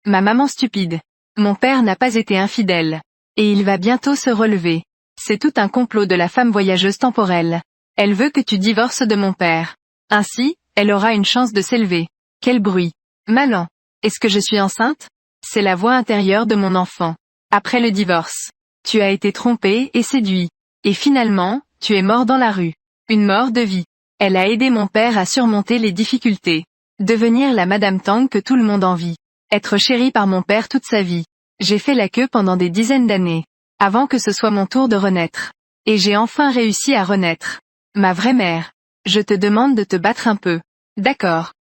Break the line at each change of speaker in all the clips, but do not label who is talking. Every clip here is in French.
Ma maman stupide. Mon père n'a pas été infidèle. Et il va bientôt se relever. C'est tout un complot de la femme voyageuse temporelle. Elle veut que tu divorces de mon père. Ainsi, elle aura une chance de s'élever. Quel bruit. Malin. Est-ce que je suis enceinte? C'est la voix intérieure de mon enfant. Après le divorce. Tu as été trompé et séduit. Et finalement, tu es mort dans la rue. Une mort de vie. Elle a aidé mon père à surmonter les difficultés. Devenir la Madame Tang que tout le monde envie. Être chérie par mon père toute sa vie. J'ai fait la queue pendant des dizaines d'années. Avant que ce soit mon tour de renaître. Et j'ai enfin réussi à renaître. Ma vraie mère. Je te demande de te battre un peu. D'accord.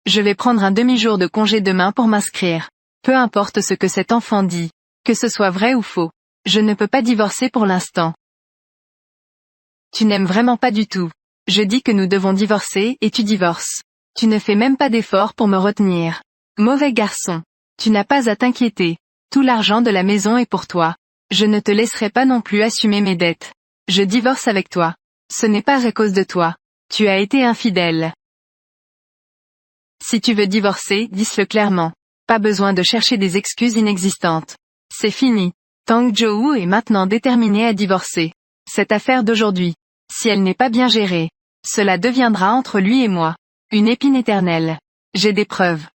Je vais prendre un demi-jour de congé demain pour m'inscrire. Peu importe ce que cet enfant dit. Que ce soit vrai ou faux. Je ne peux pas divorcer pour l'instant. Tu n'aimes vraiment pas du tout. Je dis que nous devons divorcer et tu divorces. Tu ne fais même pas d'effort pour me retenir. Mauvais garçon. Tu n'as pas à t'inquiéter. Tout l'argent de la maison est pour toi. Je ne te laisserai pas non plus assumer mes dettes. Je divorce avec toi. Ce n'est pas à cause de toi. Tu as été infidèle. Si tu veux divorcer, dis-le clairement. Pas besoin de chercher des excuses inexistantes. C'est fini. Tang Jou est maintenant déterminée à divorcer. Cette affaire d'aujourd'hui. Si elle n'est pas bien gérée, cela deviendra entre lui et moi une épine éternelle. J'ai des preuves.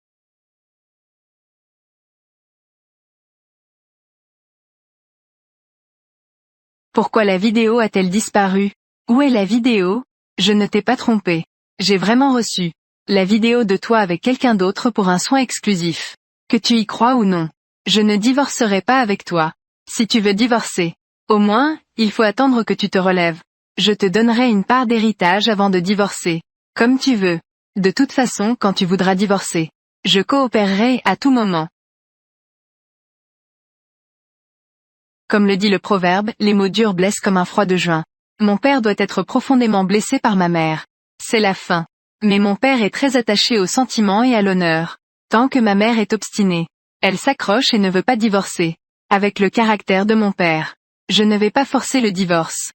Pourquoi la vidéo a-t-elle disparu? Où est la vidéo? Je ne t'ai pas trompé. J'ai vraiment reçu la vidéo de toi avec quelqu'un d'autre pour un soin exclusif. Que tu y crois ou non. Je ne divorcerai pas avec toi. Si tu veux divorcer, au moins, il faut attendre que tu te relèves. Je te donnerai une part d'héritage avant de divorcer. Comme tu veux. De toute façon, quand tu voudras divorcer, je coopérerai à tout moment. Comme le dit le proverbe, les mots durs blessent comme un froid de juin. Mon père doit être profondément blessé par ma mère. C'est la fin. Mais mon père est très attaché aux sentiments et à l'honneur. Tant que ma mère est obstinée. Elle s'accroche et ne veut pas divorcer. Avec le caractère de mon père. Je ne vais pas forcer le divorce.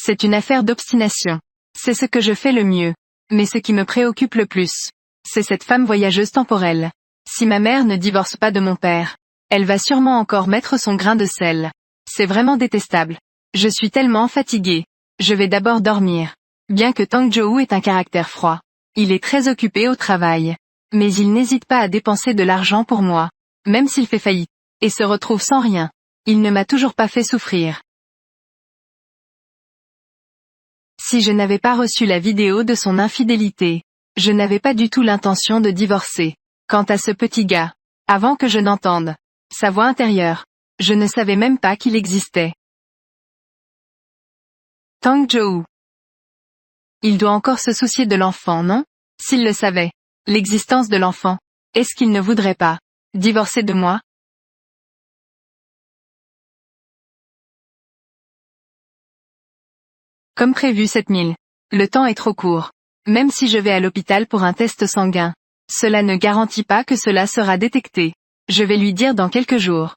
C'est une affaire d'obstination. C'est ce que je fais le mieux. Mais ce qui me préoccupe le plus, c'est cette femme voyageuse temporelle. Si ma mère ne divorce pas de mon père, elle va sûrement encore mettre son grain de sel. C'est vraiment détestable. Je suis tellement fatiguée. Je vais d'abord dormir. Bien que Tang Jou ait un caractère froid, il est très occupé au travail. Mais il n'hésite pas à dépenser de l'argent pour moi. Même s'il fait faillite. Et se retrouve sans rien. Il ne m'a toujours pas fait souffrir. Si je n'avais pas reçu la vidéo de son infidélité, je n'avais pas du tout l'intention de divorcer. Quant à ce petit gars, avant que je n'entende sa voix intérieure, je ne savais même pas qu'il existait. Tang Jou. Il doit encore se soucier de l'enfant, non? S'il le savait, l'existence de l'enfant, est-ce qu'il ne voudrait pas divorcer de moi? Comme prévu 7000. Le temps est trop court. Même si je vais à l'hôpital pour un test sanguin, cela ne garantit pas que cela sera détecté. Je vais lui dire dans quelques jours.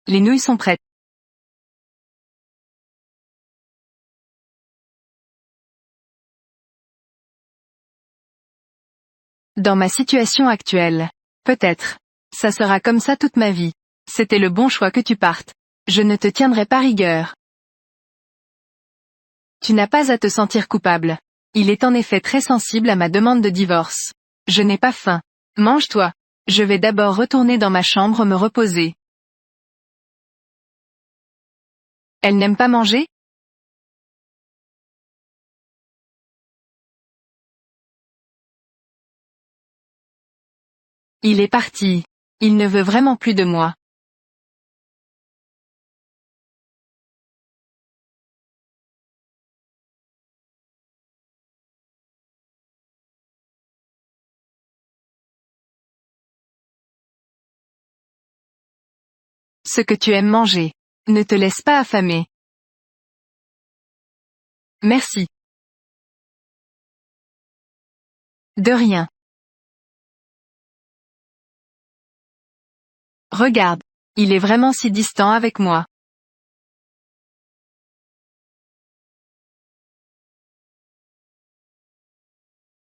Les nouilles sont prêtes. Dans ma situation actuelle. Peut-être. Ça sera comme ça toute ma vie. C'était le bon choix que tu partes. Je ne te tiendrai pas rigueur. Tu n'as pas à te sentir coupable. Il est en effet très sensible à ma demande de divorce. Je n'ai pas faim. Mange-toi. Je vais d'abord retourner dans ma chambre me reposer. Elle n'aime pas manger? Il est parti. Il ne veut vraiment plus de moi. Ce que tu aimes manger. Ne te laisse pas affamer. Merci. De rien. Regarde. Il est vraiment si distant avec moi.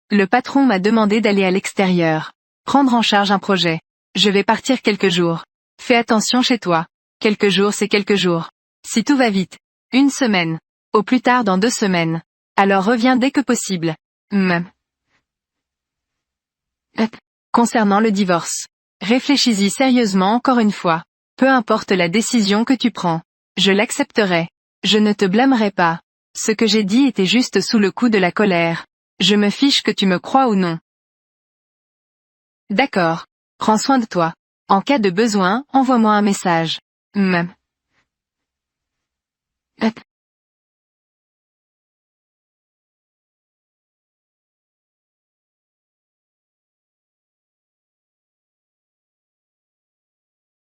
Le patron m'a demandé d'aller à l'extérieur. Prendre en charge un projet. Je vais partir quelques jours. Fais attention chez toi. Quelques jours c'est quelques jours. Si tout va vite. 1 semaine. Au plus tard dans 2 semaines. Alors reviens dès que possible. Concernant le divorce. Réfléchis-y sérieusement encore une fois. Peu importe la décision que tu prends. Je l'accepterai. Je ne te blâmerai pas. Ce que j'ai dit était juste sous le coup de la colère. Je me fiche que tu me crois ou non. D'accord. Prends soin de toi. En cas de besoin, envoie-moi un message.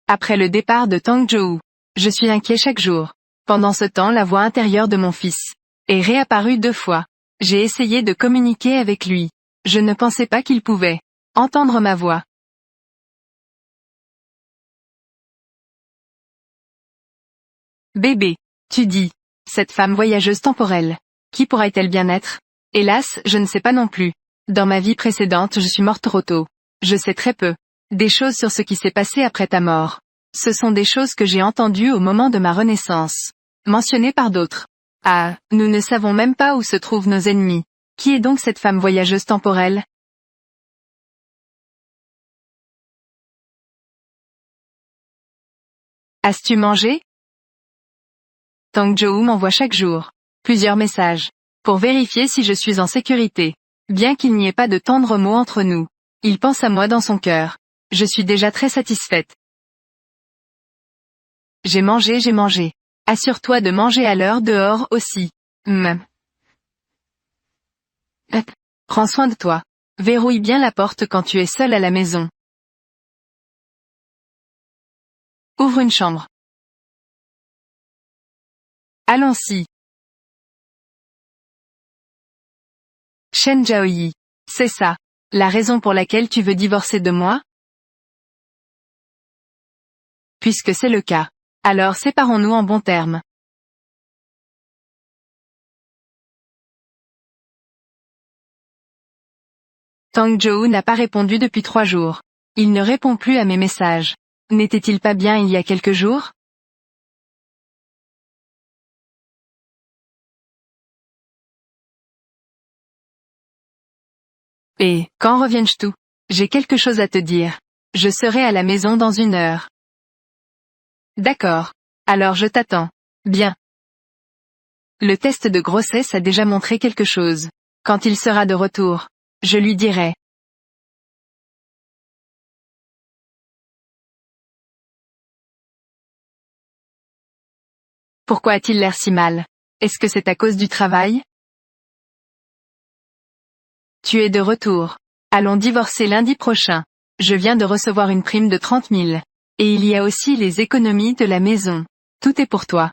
Après le départ de Tang Jo-woo. Je suis inquiet chaque jour. Pendant ce temps, la voix intérieure de mon fils est réapparue 2 fois. J'ai essayé de communiquer avec lui. Je ne pensais pas qu'il pouvait entendre ma voix. Bébé, tu dis, cette femme voyageuse temporelle. Qui pourrait-elle bien être? Hélas, je ne sais pas non plus. Dans ma vie précédente, je suis morte trop tôt. Je sais très peu. Des choses sur ce qui s'est passé après ta mort. Ce sont des choses que j'ai entendues au moment de ma renaissance. Mentionnées par d'autres. Ah, nous ne savons même pas où se trouvent nos ennemis. Qui est donc cette femme voyageuse temporelle? As-tu mangé? Tang Jo-woo m'envoie chaque jour plusieurs messages pour vérifier si je suis en sécurité. Bien qu'il n'y ait pas de tendres mots entre nous, il pense à moi dans son cœur. Je suis déjà très satisfaite. J'ai mangé, j'ai mangé. Assure-toi de manger à l'heure dehors aussi. Prends soin de toi. Verrouille bien la porte quand tu es seul à la maison. Ouvre une chambre. Allons-y. Shen Jiaoyi. C'est ça. La raison pour laquelle tu veux divorcer de moi? Puisque c'est le cas. Alors séparons-nous en bons termes. Tang Jo-woo n'a pas répondu depuis 3 jours. Il ne répond plus à mes messages. N'était-il pas bien il y a quelques jours? Et, quand reviens-tu? J'ai quelque chose à te dire. Je serai à la maison dans 1 heure. D'accord. Alors je t'attends. Bien. Le test de grossesse a déjà montré quelque chose. Quand il sera de retour, je lui dirai. Pourquoi a-t-il l'air si mal? Est-ce que c'est à cause du travail? Tu es de retour. Allons divorcer lundi prochain. Je viens de recevoir une prime de 30 000. Et il y a aussi les économies de la maison. Tout est pour toi.